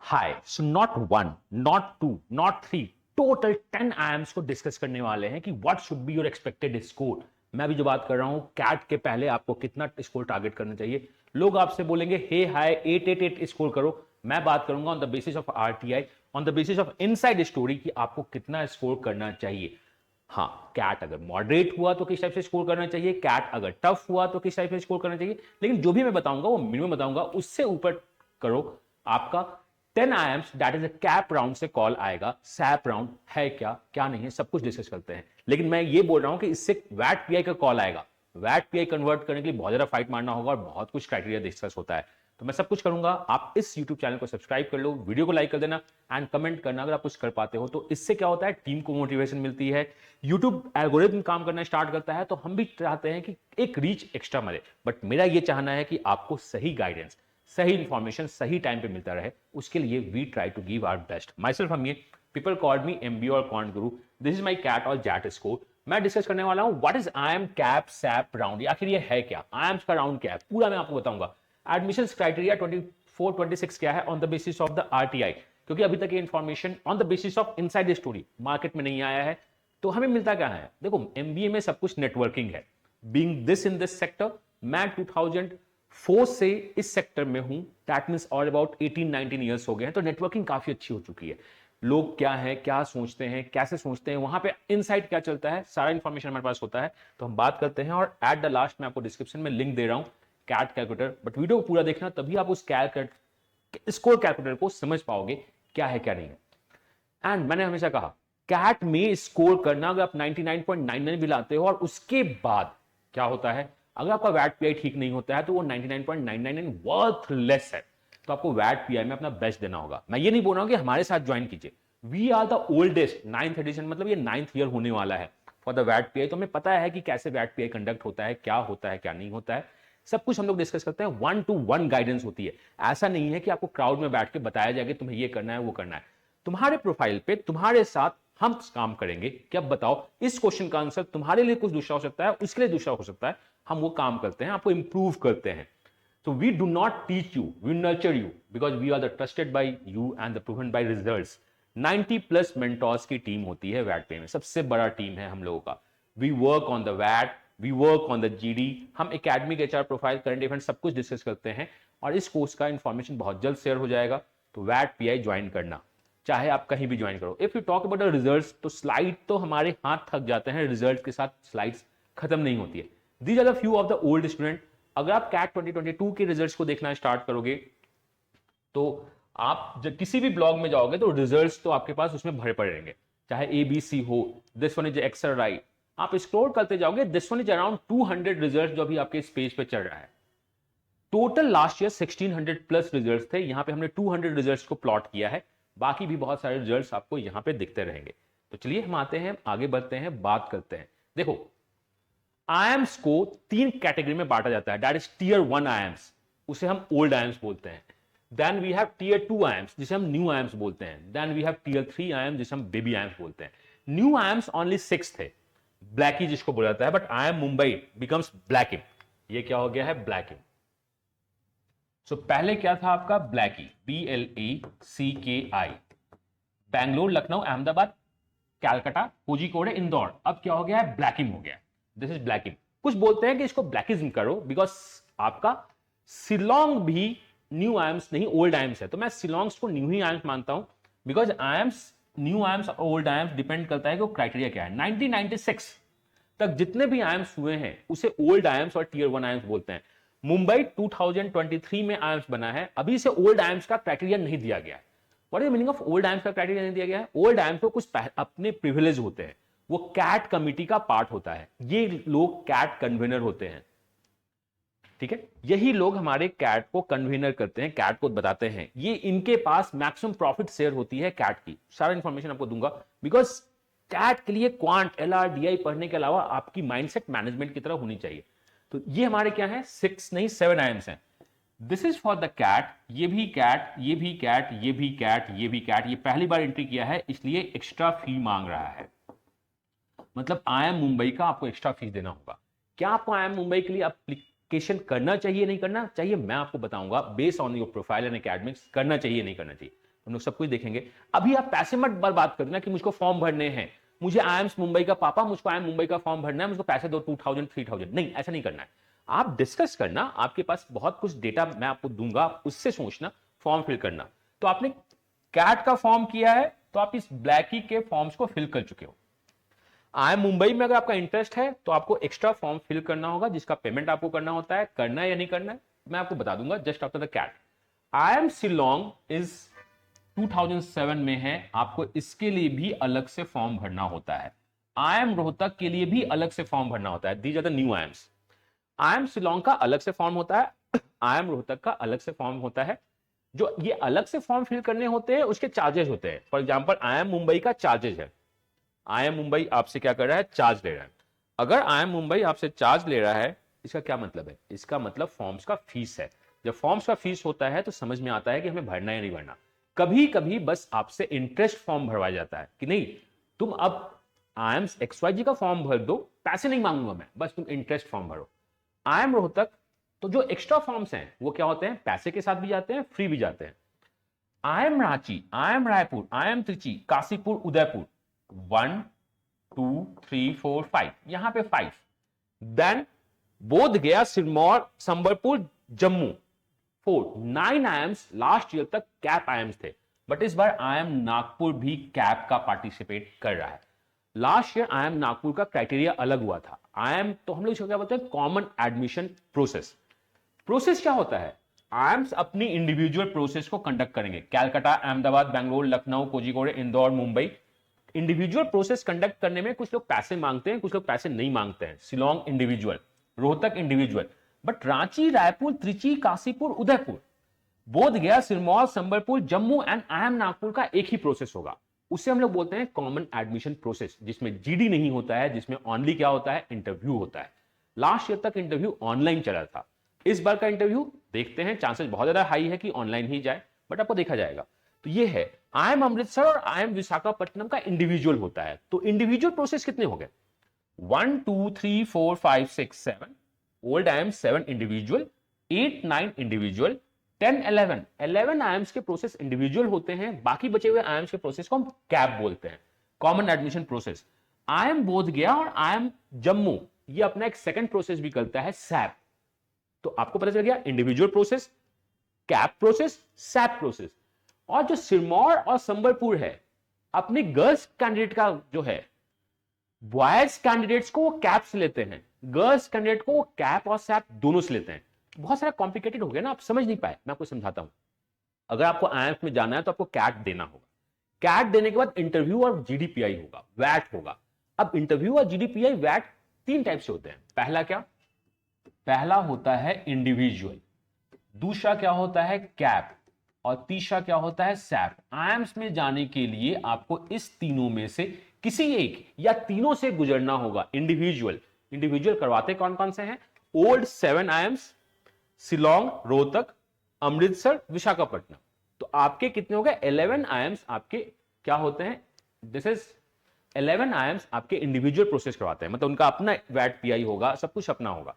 Hi, so not one, not two, not three, total 10 IIMs को discuss करने वाले हैं कि what should be your expected score. मैं भी जो बात कर रहा हूं, कैट के पहले आपको कितना स्कोर टारगेट करना चाहिए। लोग आपसे बोलेंगे हे हाय 888 स्कोर करो। मैं बात करूंगा on the basis of RTI, on the basis of inside story कि आपको कितना स्कोर करना चाहिए। हाँ, कैट अगर मॉडरेट हुआ तो किस टाइप से स्कोर करना चाहिए, कैट अगर टफ हुआ तो किस टाइप से स्कोर करना चाहिए। लेकिन जो भी मैं बताऊंगा वो मिनिमम बताऊंगा, उससे ऊपर करो आपका 10 IIMs that is a cap round से कॉल आएगा। सैप राउंड है क्या क्या नहीं है, सब कुछ डिस्कस करते हैं। लेकिन मैं ये बोल रहा हूं कि इससे वैट पीआई का कॉल आएगा। वैट पीआई कन्वर्ट करने के लिए बहुत ज्यादा फाइट मारना होगा और बहुत कुछ क्राइटेरिया डिस्कस होता है। तो मैं सब कुछ करूंगा। आप इस YouTube चैनल को सब्सक्राइब कर लो, वीडियो को लाइक कर देना एंड कमेंट करना अगर आप कुछ कर पाते हो। तो इससे क्या होता है, टीम को मोटिवेशन मिलती है, YouTube एल्गोरिथम काम करना स्टार्ट करता है। तो हम भी चाहते हैं कि एक रीच एक्स्ट्रा मिले, बट मेरा ये चाहना है कि आपको सही गाइडेंस, सही इंफॉर्मेशन सही टाइम पे मिलता रहे। उसके लिए we try to give our best. Myself हम ये पीपल कॉल्ड मी एमबीए और क्वांट गुरु। दिस इज माई कैट और जैट स्कोर। मैं डिस्कस करने वाला हूं what is I M CAP SAP round, आखिर ये है क्या, आई एम्स का राउंड क्या है, पूरा मैं आपको बताऊंगा। एडमिशन क्राइटेरिया 24-26 क्या है on the basis of the RTI, क्योंकि अभी तक ये information on the basis of inside story market में नहीं आया है। तो हमें मिलता क्या है, देखो एमबीए में सब कुछ नेटवर्किंग है। Being this in this sector, मैं 2004 से इस सेक्टर में हूं, that means all about 18-19 years हो गए हैं। तो नेटवर्किंग काफी अच्छी हो चुकी है। लोग क्या है, क्या सोचते हैं, कैसे सोचते हैं, वहां पे इनसाइट क्या चलता है, सारा इंफॉर्मेशन हमारे पास होता है। तो हम बात करते हैं और एट द लास्ट मैं आपको डिस्क्रिप्शन में लिंक दे रहा हूं कैट कैलकुलेटर। बट वीडियो को पूरा देखना, तभी आप उस कैलकुलेटर स्कोर कैलकुलेटर को समझ पाओगे क्या है क्या नहीं है। एंड मैंने हमेशा कहा, कैट में स्कोर करना अगर आप 99.99 भी लाते हो और उसके बाद क्या होता है, अगर आपका वैट पीआई ठीक नहीं होता है तो वो 99.99 वर्थलेस है। तो आपको वैट पीआई में अपना बेस्ट देना होगा। मैं ये नहीं बोल रहा हूं कि हमारे साथ ज्वाइन कीजिए। We are the oldest 9th edition, मतलब ये 9th ईयर होने वाला है फॉर द वैट पीआई। तो हमें पता है कि कैसे वैट पीआई कंडक्ट होता है, क्या होता है क्या नहीं होता है, सब कुछ हम लोग डिस्कस करते हैं। 1-to-1 गाइडेंस होती है। ऐसा नहीं है कि आपको क्राउड में बैठ के बताया जाए कि तुम्हें ये करना है वो करना है। तुम्हारे प्रोफाइल पे तुम्हारे साथ हम काम करेंगे कि अब बताओ इस क्वेश्चन का आंसर तुम्हारे लिए कुछ दूसरा हो सकता है, उसके लिए दूसरा हो सकता है। हम वो काम करते हैं, आपको इंप्रूव करते हैं। So we do not teach you, we nurture you because we are the trusted by you and the proven by results. 90+ mentors की टीम होती है वैट पे में, सबसे बड़ा टीम है हम लोगों का। We work on the VAT, we work on the GD, हम academic HR profile current event सब कुछ डिस्कस करते हैं। और इस कोर्स का इंफॉर्मेशन बहुत जल्द शेयर हो जाएगा। तो वैट पीआई ज्वाइन करना, चाहे आप कहीं भी ज्वाइन करो। If you talk about the results, तो स्लाइड तो हमारे हाथ थक जाते हैं, रिजल्ट के साथ स्लाइड्स खत्म नहीं होती है। These are the few of the old student. अगर आप कैट 2022 के रिजल्ट्स को देखना स्टार्ट करोगे तो आप जब किसी भी ब्लॉग में जाओगे तो रिजल्ट्स तो आपके पास उसमें भरे पड़े रहेंगे, चाहे एबीसी हो, this one is excel right. आप एक्सप्लोर करते जाओगे, this one is around 200 result जो अभी आपके इस पेज पे चल रहा है। टोटल लास्ट ईयर 1600+ रिजल्ट्स थे। यहां पे हमने 200 रिजल्ट्स को प्लॉट किया है। बाकी भी बहुत सारे रिजल्ट्स आपको यहां पे दिखते रहेंगे। तो चलिए हम आते हैं, आगे बढ़ते हैं, बात करते हैं। देखो, आयम्स को 3 कैटेगरी में बांटा जाता है। दैट इज टीयर 1 आयम्स, उसे हम ओल्ड आयम्स बोलते हैं। Then we have tier 2 IIMs, जिसे हम न्यू आयम्स बोलते हैं। Then we have tier 3 IIMs, जिसे हम बेबी आयम्स बोलते हैं। न्यू आयम्स ओनली 6 थे, ब्लैकी जिसको बोला जाता है। But IIM Mumbai becomes BLACKIM. ये क्या हो गया है, ब्लैकिम। सो पहले क्या था आपका, ब्लैकी, BLACKI, बैंगलोर, लखनऊ, अहमदाबाद, कैलकाटा, कोझिकोड, इंदौर। अब क्या हो गया है, ब्लैकिम हो गया। दिस इज ब्लैकिम। कुछ बोलते हैं कि इसको ब्लैकिज्म करो बिकॉज आपका शिलोंग भी न्यू आयम्स नहीं ओल्ड आयम्स है। तो मैं शिलोंग्स को न्यू ही आयम्स मानता हूं बिकॉज आयम्स, न्यू आयम्स और ओल्ड आयम्स डिपेंड करता है कि वो क्राइटेरिया क्या है। 1996 तक जितने भी आयम्स हुए हैं उसे ओल्ड आयम्स और टीयर 1 आयम्स बोलते हैं। मुंबई 2023 में आयम्स बना है, अभी से ओल्ड आयम्स का क्राइटेरिया नहीं दिया गया है। What is the meaning of old AIIMS का क्राइटेरिया नहीं दिया गया है? ओल्ड आयम्स को कुछ अपने प्रिविलेज होते हैं, वो कैट कमिटी का पार्ट होता है। ये लोग कैट कन्वीनर होते हैं, ठीक है। यही लोग हमारे कैट को कन्वीनर करते हैं, कैट को बताते हैं। ये इनके पास मैक्सिमम प्रॉफिट शेयर होती है कैट की। सारा इंफॉर्मेशन आपको दूंगा बिकॉज कैट के लिए क्वांट LRDI पढ़ने के अलावा आपकी माइंडसेट मैनेजमेंट की तरह होनी चाहिए। तो ये हमारे क्या है, 6 नहीं 7 आयम्स हैं। This is for the CAT. ये भी कैट, ये भी कैट, ये भी कैट, ये भी कैट। ये पहली बार एंट्री किया है इसलिए एक्स्ट्रा फी मांग रहा है। मतलब IIM मुंबई का आपको एक्स्ट्रा फीस देना होगा। क्या आपको IIM मुंबई के लिए एप्लीकेशन करना चाहिए नहीं करना चाहिए, मैं आपको बताऊंगा based on your profile and academics, करना चाहिए नहीं करना चाहिए। हम लोग सब कुछ देखेंगे। अभी आप पैसे मत बर्बाद करना कि मुझको फॉर्म भरने हैं, मुझे आईएम्स मुंबई का पापा, मुझको आईएम मुंबई का फॉर्म भरना है, मुझको पैसे दो 2000 3000, नहीं, ऐसा नहीं करना है। आप डिस्कस करना, आपके पास बहुत कुछ डेटा मैं आपको दूंगा, उससे सोचना, फॉर्म फिल करना। तो आपने कैट का फॉर्म किया है, तो आप इस ब्लैकी के फॉर्म्स को फिल कर चुके हो। आईएम मुंबई में अगर आपका इंटरेस्ट है तो आपको एक्स्ट्रा फॉर्म फिल करना होगा, जिसका पेमेंट आपको करना होता है। करना है या नहीं करना है मैं आपको बता दूंगा just after the CAT. IIM Shillong is 2007 में है, आपको इसके लिए भी अलग से फॉर्म भरना होता है। आईएम रोहतक के लिए भी अलग से फॉर्म भरना होता है। These are the new IIMs. IIM Shillong का अलग से फॉर्म होता है, आईएम रोहतक का अलग से फॉर्म होता है। जो ये अलग से फॉर्म फिल करने होते हैं उसके चार्जेस होते हैं। फॉर एग्जाम्पल आईएम मुंबई का चार्जेस है, आईएम मुंबई आपसे क्या कर रहा है, चार्ज ले रहा है। अगर आईएम मुंबई आपसे चार्ज ले रहा है, इसका क्या मतलब है, इसका मतलब फॉर्म्स का फीस है। जब फॉर्म्स का फीस होता है तो समझ में आता है कि हमें भरना या नहीं भरना। कभी कभी बस आपसे इंटरेस्ट फॉर्म भरवाया जाता है कि नहीं, तुम अब आईएम्स XYZ का फॉर्म भर दो, पैसे नहीं मांगूंगा मैं, बस तुम इंटरेस्ट फॉर्म भरो। आईएम रोहतक तो जो एक्स्ट्रा फॉर्म्स हैं वो क्या होते हैं, पैसे के साथ भी जाते हैं, फ्री भी जाते हैं। IIM Ranchi, IIM Raipur, IIM Trichy, Kashipur, Udaipur, 1 2 3 4 5, यहां पे 5। देन बोध गया, Sirmaur, Sambalpur, Jammu, 4, 9 IIMs. Last year तक कैप आईएम्स थे, बट इस बार आईएम नागपुर भी कैप का पार्टिसिपेट कर रहा है। लास्ट ईयर आईएम नागपुर का क्राइटेरिया अलग हुआ था। आईएम तो हम लोग इसको क्या बोलते हैं, कॉमन एडमिशन प्रोसेस। प्रोसेस क्या होता है, आईएम्स अपनी इंडिविजुअल प्रोसेस को कंडक्ट करेंगे। Calcutta, Ahmedabad, Bangalore, Lucknow, Kozhikode, Indore, Mumbai. Individual process conduct करने में कुछ लोग पैसे मांगते हैं, कुछ लोग पैसे नहीं मांगते हैं। Shillong individual, Rohtak individual, but Ranchi, Raipur, Trichy, Kashipur, Udaipur, बोध गया, सिरमौर, संबलपुर, जम्मू एंड आईएम नागपुर का एक ही प्रोसेस होगा। उसे हम लोग बोलते हैं कॉमन एडमिशन प्रोसेस, जिसमें जीडी नहीं होता है, जिसमें ओनली क्या होता है, इंटरव्यू होता है। लास्ट ईयर तक इंटरव्यू ऑनलाइन चला था। इस बार का इंटरव्यू देखते हैं, चांसेस बहुत ज्यादा हाई है कि ऑनलाइन ही जाए, बट आपको देखा जाएगा। तो ये है आईएम अमृतसर और आईएम विशाखापट्टनम का इंडिविजुअल होता है। तो इंडिविजुअल प्रोसेस कितने हो गए, 1 2 3 4 5 6 7, old IIM 7 individual, 8 9 individual, 10 11 11 IIMs के प्रोसेस इंडिविजुअल होते हैं। बाकी बचे हुए आईएम्स के प्रोसेस को हम कैप बोलते हैं, कॉमन एडमिशन प्रोसेस। आईएम बोध गया और आईएम जम्मू ये अपना एक सेकंड प्रोसेस भी करता है, सैप। तो आपको पता चल गया individual process, cap process, SAP process. और जो सिरमौर और संबलपुर है, अपने गर्ल्स कैंडिडेट का जो है, बॉयज कैंडिडेट्स को वो कैप से लेते हैं, गर्ल्स कैंडिडेट को वो कैप और सैप दोनों से लेते हैं। बहुत सारा कॉम्प्लिकेटेड हो गया ना, आप समझ नहीं पाए, मैं आपको समझाता हूं। अगर आपको आईएम्स में जाना है तो आपको कैट देना होगा। कैट देने के बाद इंटरव्यू और जीडीपीआई होगा, वैट होगा। अब इंटरव्यू और जीडीपीआई वैट 3 टाइप से होते हैं। पहला क्या, पहला होता है इंडिविजुअल, दूसरा क्या होता है कैप, और तीसरा क्या होता है सैप। आईएम्स में जाने के लिए आपको इस तीनों में से किसी एक या तीनों से गुजरना होगा। इंडिविजुअल, इंडिविजुअल करवाते कौन कौन से हैं, ओल्ड 7 आईएम्स, शिलोंग, रोहतक, अमृतसर, विशाखापट्टनम। तो आपके कितने हो गए, 11 आईएम्स आपके क्या होते हैं, दिस इज 11 आईएम्स आपके इंडिविजुअल प्रोसेस करवाते हैं, मतलब उनका अपना वैट पीआई होगा, सब कुछ अपना होगा।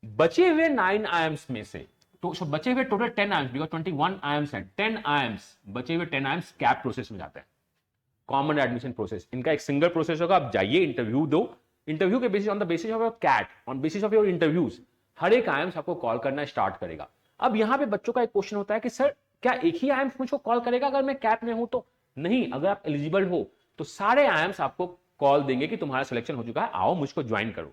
बचे हुए 9 आईएम्स में से तो बचे हुए टोटल 10 आईएम्स, बिकॉज 21 आईएम्स हैं, 10 आईएम्स, बचे हुए 10 आईएम्स कैप प्रोसेस में जाते हैं, कॉमन एडमिशन प्रोसेस। इनका एक सिंगल प्रोसेस होगा, आप जाइए इंटरव्यू दो, इंटरव्यू के basis, on the basis of your CAT, on basis of your interviews, हर एक आईएम्स आपको कॉल करना स्टार्ट करेगा। अब यहां पे बच्चों का एक क्वेश्चन होता है कि सर क्या एक ही आईएम्स मुझको कॉल करेगा अगर मैं कैप में हूं तो? नहीं, अगर आप एलिजिबल हो तो सारे आईएम्स आपको कॉल देंगे कि तुम्हारा सिलेक्शन हो चुका है, आओ मुझको ज्वाइन करो।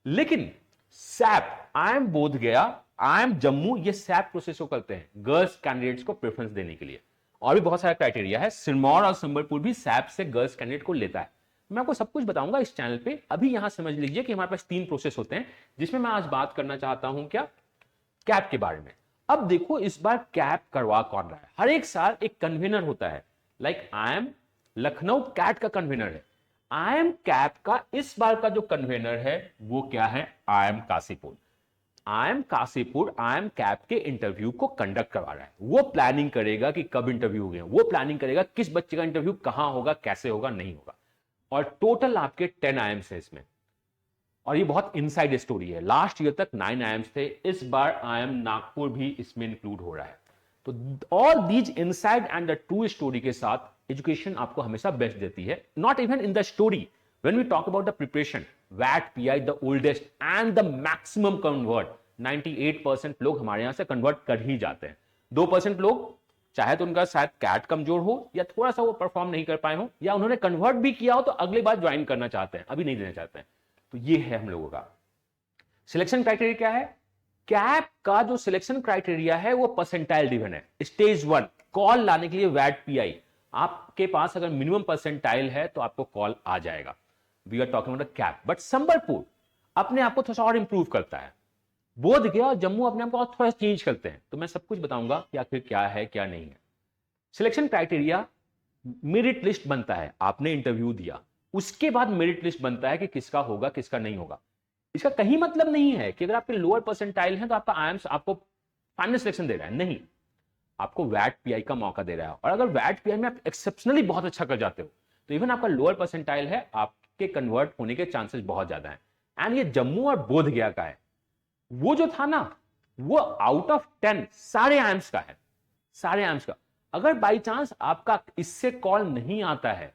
लेकिन सैप, आईएम बोध गया, आईएम जम्मू, ये सैप प्रोसेस को करते हैं गर्ल्स कैंडिडेट्स को प्रेफरेंस देने के लिए। और भी बहुत सारा क्राइटेरिया है, सिरमौर और संबलपुर भी सैप से गर्ल्स कैंडिडेट को लेता है। मैं आपको सब कुछ बताऊंगा इस चैनल पे। अभी यहां समझ लीजिए कि हमारे पास 3 प्रोसेस होते हैं, जिसमें मैं आज बात करना चाहता हूं क्या, कैप के बारे में। अब देखो इस बार कैप करवा कौन रहा है। हर एक साल एक कन्वीनर होता है, लाइक आईएम लखनऊ कैट का कन्वीनर है। आईएम कैप का इस बार का जो कन्वीनर है वो क्या है, IIM Kashipur. IIM Kashipur IIM CAP के इंटरव्यू को कंडक्ट करवा रहा है। वो प्लानिंग करेगा कि कब इंटरव्यू होंगे, वो प्लानिंग करेगा किस बच्चे का इंटरव्यू कहां होगा, कैसे होगा, नहीं होगा। और टोटल आपके 10 आईएम्स है इसमें, और ये बहुत इनसाइड स्टोरी है। लास्ट ईयर तक 9 आईएम्स थे, इस बार आईएम नागपुर भी इसमें इंक्लूड हो रहा है। तो all these inside and the true story के साथ एजुकेशन आपको हमेशा बेस्ट देती है, not even in the story. When we talk about the preparation, वैट PI the oldest and the maximum convert, 98% लोग हमारे यहां से कन्वर्ट कर ही जाते हैं। 2% लोग चाहे तो उनका शायद कैट कमजोर हो या थोड़ा सा वो परफॉर्म नहीं कर पाए हो, या उन्होंने कन्वर्ट भी किया हो तो अगली बार ज्वाइन करना चाहते हैं, अभी नहीं देना चाहते हैं। तो ये है हम लोगों का सिलेक्शन क्राइटेरिया। क्या है? कैप का जो सिलेक्शन क्राइटेरिया है वो परसेंटाइल डिवीजन है। स्टेज 1 कॉल लाने के लिए वैट पीआई, आपके पास अगर मिनिमम परसेंटाइल है तो आपको कॉल आ जाएगा। We are talking about CAP. But Sambalpur अपने आप को थोड़ा सा और इंप्रूव करता है, बोध गया और जम्मू अपने आप को थोड़ा सा चेंज करते हैं। तो मैं सब कुछ बताऊंगा कि आखिर क्या है क्या नहीं है। सिलेक्शन क्राइटेरिया, मेरिट लिस्ट बनता है, आपने इंटरव्यू दिया, उसके बाद मेरिट लिस्ट बनता है कि किसका होगा किसका नहीं होगा। इसका कहीं मतलब नहीं है कि अगर आपके लोअर परसेंटाइल है तो आपका आईएम्स आपको फाइनल सिलेक्शन दे रहा है, नहीं, आपको वैट पीआई का मौका दे रहा है। और अगर वैट पीआई में आप एक्सेप्शनली बहुत अच्छा कर जाते हो तो इवन आपका लोअर परसेंटाइल है, आपके कन्वर्ट होने के चांसेस बहुत ज्यादा हैं। एंड ये जम्मू और बोध गया का है, वो जो था ना वो आउट ऑफ 10 सारे आईएम्स का है, सारे आईएम्स का। अगर बाई चांस आपका इससे कॉल नहीं आता है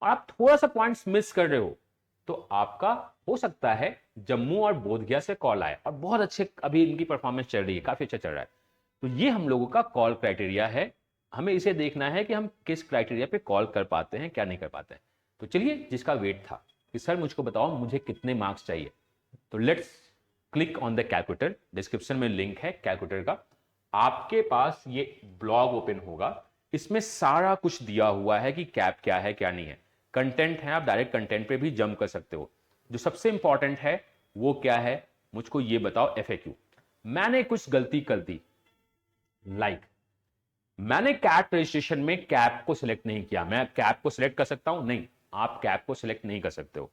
और आप थोड़ा सा पॉइंट्स मिस कर रहे हो तो आपका हो सकता है जम्मू और बोध गया से कॉल आए, और बहुत अच्छे अभी इनकी परफॉर्मेंस चल रही है, काफी अच्छा चल रहा है। तो ये हम लोगों का कॉल क्राइटेरिया है, हमें इसे देखना है कि हम किस क्राइटेरिया पे कॉल कर पाते हैं क्या नहीं कर पाते हैं। तो चलिए, जिसका वेट था कि सर मुझको बताओ मुझे कितने मार्क्स चाहिए, तो let's click on the calculator. Description में लिंक है कैलकुलेटर का, आपके पास ये ब्लॉग ओपन होगा, इसमें सारा कुछ दिया हुआ है कि कैप क्या है क्या नहीं है। कंटेंट है, आप डायरेक्ट कंटेंट पे भी जंप कर सकते हो। जो सबसे इंपॉर्टेंट है वो क्या है, मुझको ये बताओ एफएक्यू। मैंने कुछ गलती कर दी, लाइक मैंने कैट रजिस्ट्रेशन में कैप को सिलेक्ट नहीं किया। मैं कैप को सिलेक्ट कर सकता हूं? नहीं, आप कैप को सिलेक्ट नहीं कर सकते हो।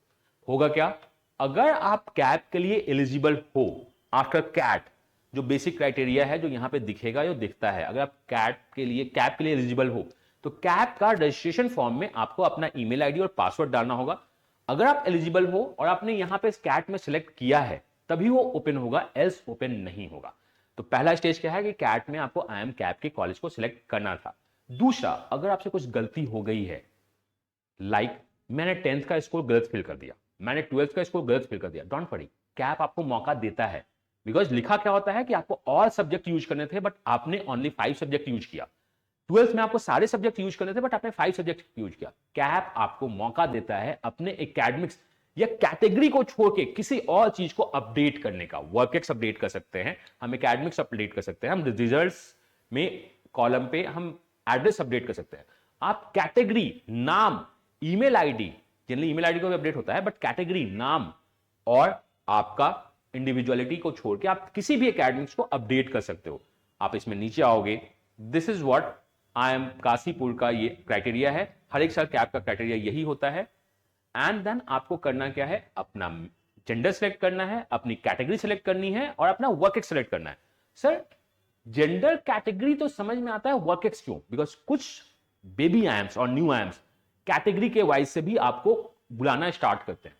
होगा क्या, अगर आप कैप के लिए एलिजिबल हो आफ्टर कैट, जो बेसिक क्राइटेरिया है जो यहां पे दिखेगा, जो दिखता है, अगर आप कैप के लिए एलिजिबल हो तो कैप का रजिस्ट्रेशन फॉर्म में आपको अपना ईमेल आईडी और पासवर्ड डालना होगा। अगर आप एलिजिबल हो और आपने यहां पे कैट में सिलेक्ट किया है तभी वो ओपन होगा, एल्स ओपन नहीं होगा। तो पहला स्टेज क्या है कि कैट में आपको आई एम कैप के कॉलेज को सिलेक्ट करना था। दूसरा, अगर आपसे कुछ गलती हो गई है, लाइक मैंने 10th का स्कोर गलत फिल कर दिया, मैंने 12th का स्कोर गलत फिल कर दिया, डोंट वरी, कैप आपको मौका देता है। बिकॉज लिखा क्या होता है कि आपको और सब्जेक्ट यूज करने थे बट आपने ओनली 5 सब्जेक्ट यूज किया। 12th में आपको सारे सब्जेक्ट यूज करने थे बट आपने 5 सब्जेक्ट यूज किया। कैप आपको मौका देता है अपने एकेडमिक्स या कैटेगरी को छोड़ के किसी और चीज को अपडेट करने का। वर्कएक्स अपडेट कर सकते हैं, हम एकेडमिक्स अपडेट कर सकते हैं, हम रिजल्ट्स में कॉलम पे हम एड्रेस अपडेट कर सकते हैं। आप कैटेगरी, नाम, email ID, generally email ID को भी अपडेट होता है बट कैटेगरी, नाम और आपका इंडिविजुअलिटी को छोड़ के आप किसी भी एकेडमिक्स को अपडेट कर सकते हो। आप इसमें नीचे आओगे, this is what I am Kashipur का ये क्राइटेरिया है। हर एक साल कैप का क्राइटेरिया यही होता है। एंड देन आपको करना क्या है, अपना जेंडर सेलेक्ट करना है, अपनी कैटेगरी सेलेक्ट करनी है और अपना वर्क एक्स सेलेक्ट करना है। सर जेंडर कैटेगरी तो समझ में आता है, वर्क एक्स क्यों? बिकॉज कुछ बेबी आयम्स और न्यू आयम्स कैटेगरी के वाइज से भी आपको बुलाना स्टार्ट करते हैं।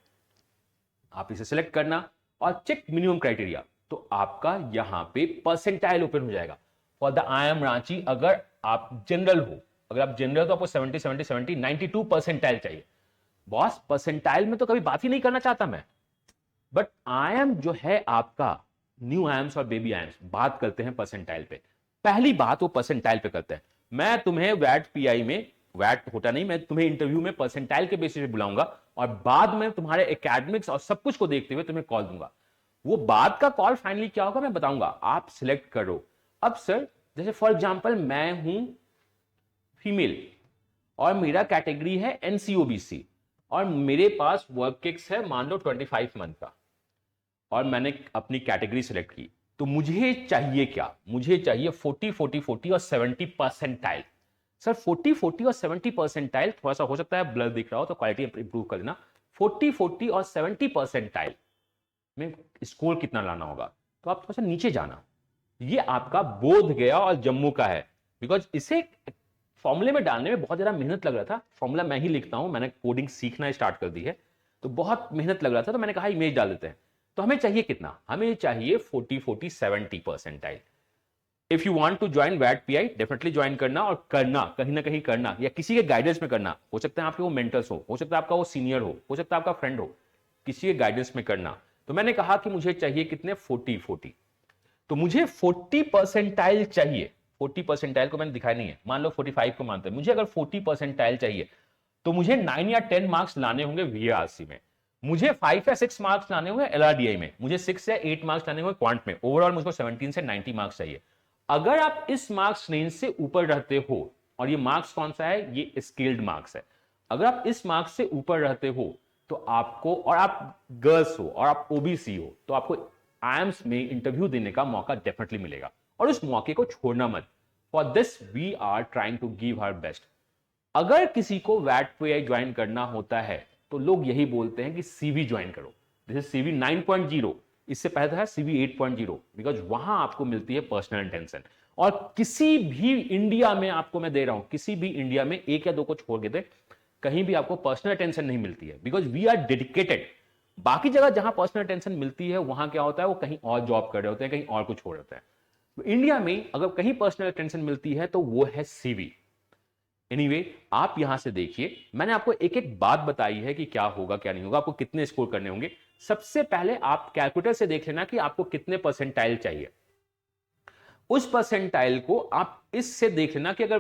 आप इसे सेलेक्ट करना और चेक मिनिमम क्राइटेरिया, तो आपका यहां पे परसेंटाइल ओपन हो जाएगा for the I am Ranchi. अगर आप जनरल हो, अगर आप जनरल तो आपको 70 70 70 92 परसेंटाइल चाहिए। बॉस परसेंटाइल में तो कभी बात ही नहीं करना चाहता मैं, बट आईएम जो है आपका न्यू आईएम्स और बेबी आईएम्स बात करते हैं परसेंटाइल पे। पहली बात वो परसेंटाइल पे करते हैं। मैं तुम्हें वैट पीआई में, वैट होता नहीं, मैं तुम्हें इंटरव्यू में परसेंटाइल के बेसिस पे बुलाऊंगा और बाद में तुम्हारे एकेडमिक्स और सब कुछ को देखते हुए तुम्हें कॉल दूंगा। वो बाद का कॉल फाइनली क्या होगा मैं बताऊंगा, आप सिलेक्ट करो। अब सर जैसे फॉर एग्जाम्पल मैं हूं फीमेल और मेरा कैटेगरी है एनसीओबीसी और मेरे पास वर्क एक्स है मान लो 25 मंथ का और मैंने अपनी कैटेगरी सेलेक्ट की, तो मुझे चाहिए क्या, मुझे चाहिए 40 40 40 और 70 परसेंटाइल। सर 40 40 और 70 परसेंटाइल थोड़ा सा हो सकता है ब्लर दिख रहा हो तो क्वालिटी इंप्रूव कर देना। 40 40 और 70 परसेंटाइल में स्कोर कितना लाना होगा, तो आप थोड़ा सा नीचे जाना। ये आपका बोध गया और जम्मू का है। बिकॉज इसे फॉर्मूले में डालने में बहुत ज्यादा मेहनत लग रहा था। फॉर्मूला मैं ही लिखता हूं, मैंने कोडिंग सीखना स्टार्ट कर दी है, तो बहुत मेहनत लग रहा था, तो मैंने कहा इमेज डाल देते हैं। तो हमें चाहिए कितना, हमें चाहिए 40 40 70 percentile. If you want to join वैट पीआई, डेफिनेटली ज्वाइन करना, और करना कहीं ना कहीं करना या किसी के गाइडेंस में करना। हो सकता है आपके वो मेंटर्स हो सकता है आपका वो सीनियर हो सकता है आपका फ्रेंड हो, किसी के गाइडेंस में करना। तो मैंने कहा कि मुझे चाहिए कितने 40, तो मुझे 40 परसेंटाइल चाहिए। 40 परसेंटाइल को मैंने दिखाया नहीं है, मान लो 45 को मानते हैं, मुझे अगर 40 परसेंटाइल चाहिए तो मुझे 9 या 10 मार्क्स लाने होंगे वीआरसी में, मुझे 5 या 6 मार्क्स लाने होंगे एलआरडीआई में, मुझे 6 या 8 मार्क्स लाने होंगे क्वांट में। ओवरऑल मुझको 17 से 90 मार्क्स चाहिए। अगर आप इस मार्क्स रेंज से ऊपर रहते हो, और ये मार्क्स कौन सा है, ये स्केल्ड मार्क्स है, अगर आप इस मार्क्स से ऊपर रहते हो तो आपको, और आप गर्ल्स हो और आप ओबीसी हो, तो आपको आईएम्स में इंटरव्यू देने का मौका डेफिनेटली मिलेगा, और उस मौके को छोड़ना मत। For this we are trying to give our best. अगर किसी को वैट पीआई ज्वाइन करना होता है तो लोग यही बोलते हैं कि सीवी ज्वाइन करो, दिस इज सीवी 9.0, इससे पहले था सीवी 8.0, बिकॉज वहां आपको मिलती है पर्सनल अटेंशन। और किसी भी इंडिया में, आपको मैं दे रहा हूं, किसी भी इंडिया में एक या दो को छोड़ के दे, कहीं भी आपको पर्सनल अटेंशन नहीं मिलती है, बिकॉज वी आर डेडिकेटेड। बाकी जगह जहां पर्सनल अटेंशन मिलती है वहां क्या होता है, वो कहीं और जॉब कर रहे होते हैं, कहीं और कुछ हो रहा होता है। तो इंडिया में अगर कहीं पर्सनल अटेंशन मिलती है तो वो है सीवी। एनीवे, आप यहां से देखिए, मैंने आपको एक एक बात बताई है कि क्या होगा क्या नहीं होगा, आपको कितने स्कोर करने होंगे। सबसे पहले आप कैलकुलेटर से देख लेना कि आपको कितने परसेंटाइल चाहिए। उस परसेंटाइल को आप इससे देख लेना कि अगर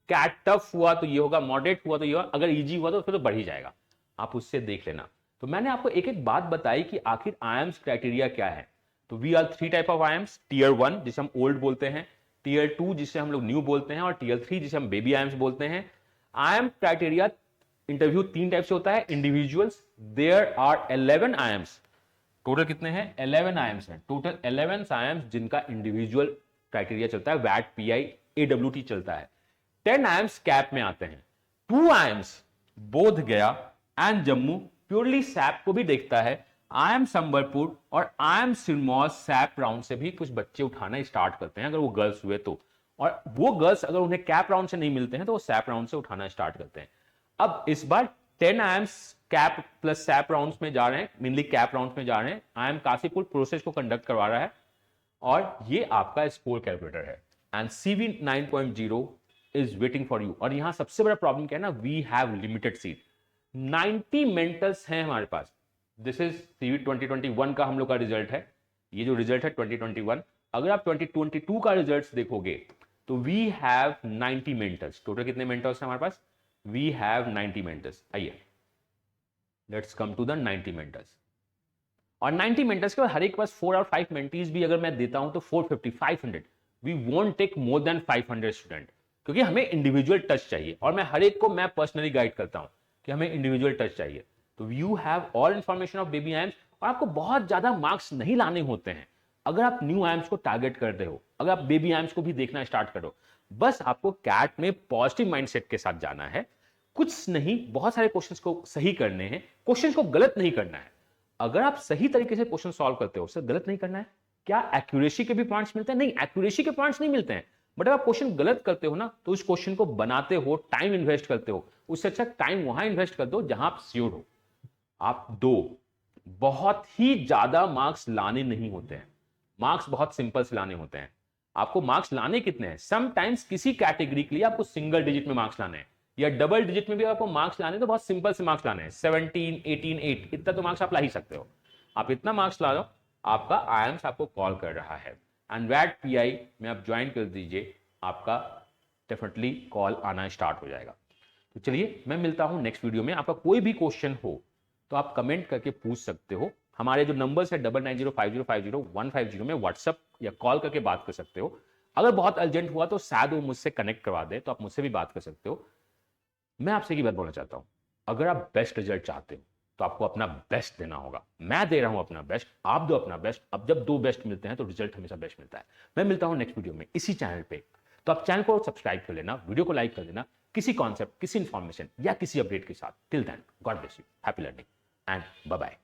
कैट टफ हुआ तो ये होगा, मॉडरेट हुआ तो ये होगा, अगर इजी हुआ तो फिर तो बढ़ ही जाएगा, आप उससे देख लेना। तो मैंने आपको एक एक बात बताई कि आखिर आईएम्स क्राइटेरिया क्या है। तो we are 3 type of IIMs, tier 1 जिसे हम ओल्ड बोलते हैं, टीयर 2 जिसे हम लोग न्यू बोलते हैं, और टीयर 3 जिसे हम बेबी आईएम्स बोलते हैं। आईएम क्राइटेरिया इंटरव्यू 3 टाइप से होता है। Individuals, there are 11 IIMs, total कितने हैं, 11 आईएम्स हैं, टोटल 11 आईएम्स जिनका इंडिविजुअल क्राइटेरिया चलता है, वैट पीआई एडब्ल्यूटी चलता है। 10 आईएम्स कैप में आते हैं, 2 आईएम्स बोध गया एंड जम्मू प्योरली सैप को भी देखता है, आईएम संबलपुर और आईएम सिरमौर सैप राउंड से भी कुछ बच्चे उठाना स्टार्ट करते हैं, अगर वो गर्ल्स हुए तो, और वो गर्ल्स अगर उन्हें कैप राउंड से नहीं मिलते हैं तो वो सैप राउंड से उठाना स्टार्ट करते हैं। अब इस बार 10 IIMs cap plus SAP rounds में जा रहे हैं, मेनली कैप राउंड्स में जा रहे हैं। आईएम काशीपुर प्रोसेस को कंडक्ट करवा रहा है, और ये आपका स्कोर कैलकुलेटर है, and CV 9.0 is waiting for you. और यहां सबसे बड़ा प्रॉब्लम क्या है ना, वी हैव लिमिटेड सीट, 90 मेंटल्स हैं हमारे पास। दिस इज सीवी 2021 का हम लोग का रिजल्ट है, ये जो रिजल्ट है 2021। अगर आप 2022 का रिजल्ट देखोगे तो वी हैव 90 मेंटर्स। टोटल कितने मेंटर्स हैं हमारे पास, वी हैव 90 मेंटर्स। आइए let's come to the 90 mentors. और 90 मेंटर्स के बाद हर एक के पास 4 और 5 मेंटीज भी अगर मैं देता हूं तो 450, 500, we won't take more than 500 student, क्योंकि हमें इंडिविजुअल टच चाहिए, और मैं हर एक को मैं पर्सनली गाइड करता हूं कि हमें इंडिविजुअल टच चाहिए। तो you have all information of baby IIMs, और आपको बहुत ज्यादा मार्क्स नहीं लाने होते हैं अगर आप न्यू आईएम्स को टारगेट करते हो, अगर आप बेबी आईएम्स को भी देखना स्टार्ट करो। बस आपको कैट में पॉजिटिव माइंडसेट के साथ जाना है, कुछ नहीं, बहुत सारे क्वेश्चंस को सही करने हैं, क्वेश्चंस को गलत नहीं करना है। अगर आप सही तरीके से क्वेश्चन सॉल्व करते हो, उससे गलत नहीं करना है। क्या एक्यूरेसी के भी पॉइंट्स मिलते हैं? नहीं, एक्यूरेसी के पॉइंट्स नहीं मिलते हैं, बट अगर आप क्वेश्चन गलत करते हो ना, तो उस क्वेश्चन को बनाते हो, टाइम इन्वेस्ट करते हो, उससे अच्छा टाइम वहां इन्वेस्ट कर दो जहां आप श्योर हो। आप दो, बहुत ही ज्यादा मार्क्स लाने नहीं होते हैं, मार्क्स बहुत सिंपल से लाने होते हैं। आपको मार्क्स लाने कितने हैं, समटाइम्स किसी कैटेगरी के लिए आपको सिंगल डिजिट में मार्क्स लाने हैं, या डबल डिजिट में भी आपको मार्क्स लाने तो बहुत सिंपल से मार्क्स लाने हैं, 17, 18, 8, इतना तो मार्क्स आप ला ही सकते हो। आप इतना मार्क्स ला लो, आपका आईएम्स आपको कॉल कर रहा है, एंड वैट पीआई में आप ज्वाइन कर दीजिए, आपका डेफिनेटली कॉल आना स्टार्ट हो जाएगा। तो चलिए, मैं मिलता हूं नेक्स्ट वीडियो में। आपका कोई भी क्वेश्चन हो तो आप कमेंट करके पूछ सकते हो। हमारे जो नंबर्स है 9905050150 में व्हाट्सअप या कॉल करके बात कर सकते हो। अगर बहुत अर्जेंट हुआ तो शायद वो मुझसे कनेक्ट करवा दे, तो आप मुझसे भी बात कर सकते हो। मैं आपसे की बात बोलना चाहता हूं, अगर आप बेस्ट रिजल्ट चाहते हो तो आपको अपना बेस्ट देना होगा। मैं दे रहा हूं अपना बेस्ट, आप दो अपना बेस्ट। अब जब दो बेस्ट मिलते हैं तो रिजल्ट हमेशा बेस्ट मिलता है। मैं मिलता हूं नेक्स्ट वीडियो में इसी चैनल पे, तो आप चैनल को सब्सक्राइब कर लेना, वीडियो को लाइक कर देना, किसी कॉन्सेप्ट, किसी इंफॉर्मेशन या किसी अपडेट के साथ। Till then, God bless you, happy learning and bye bye.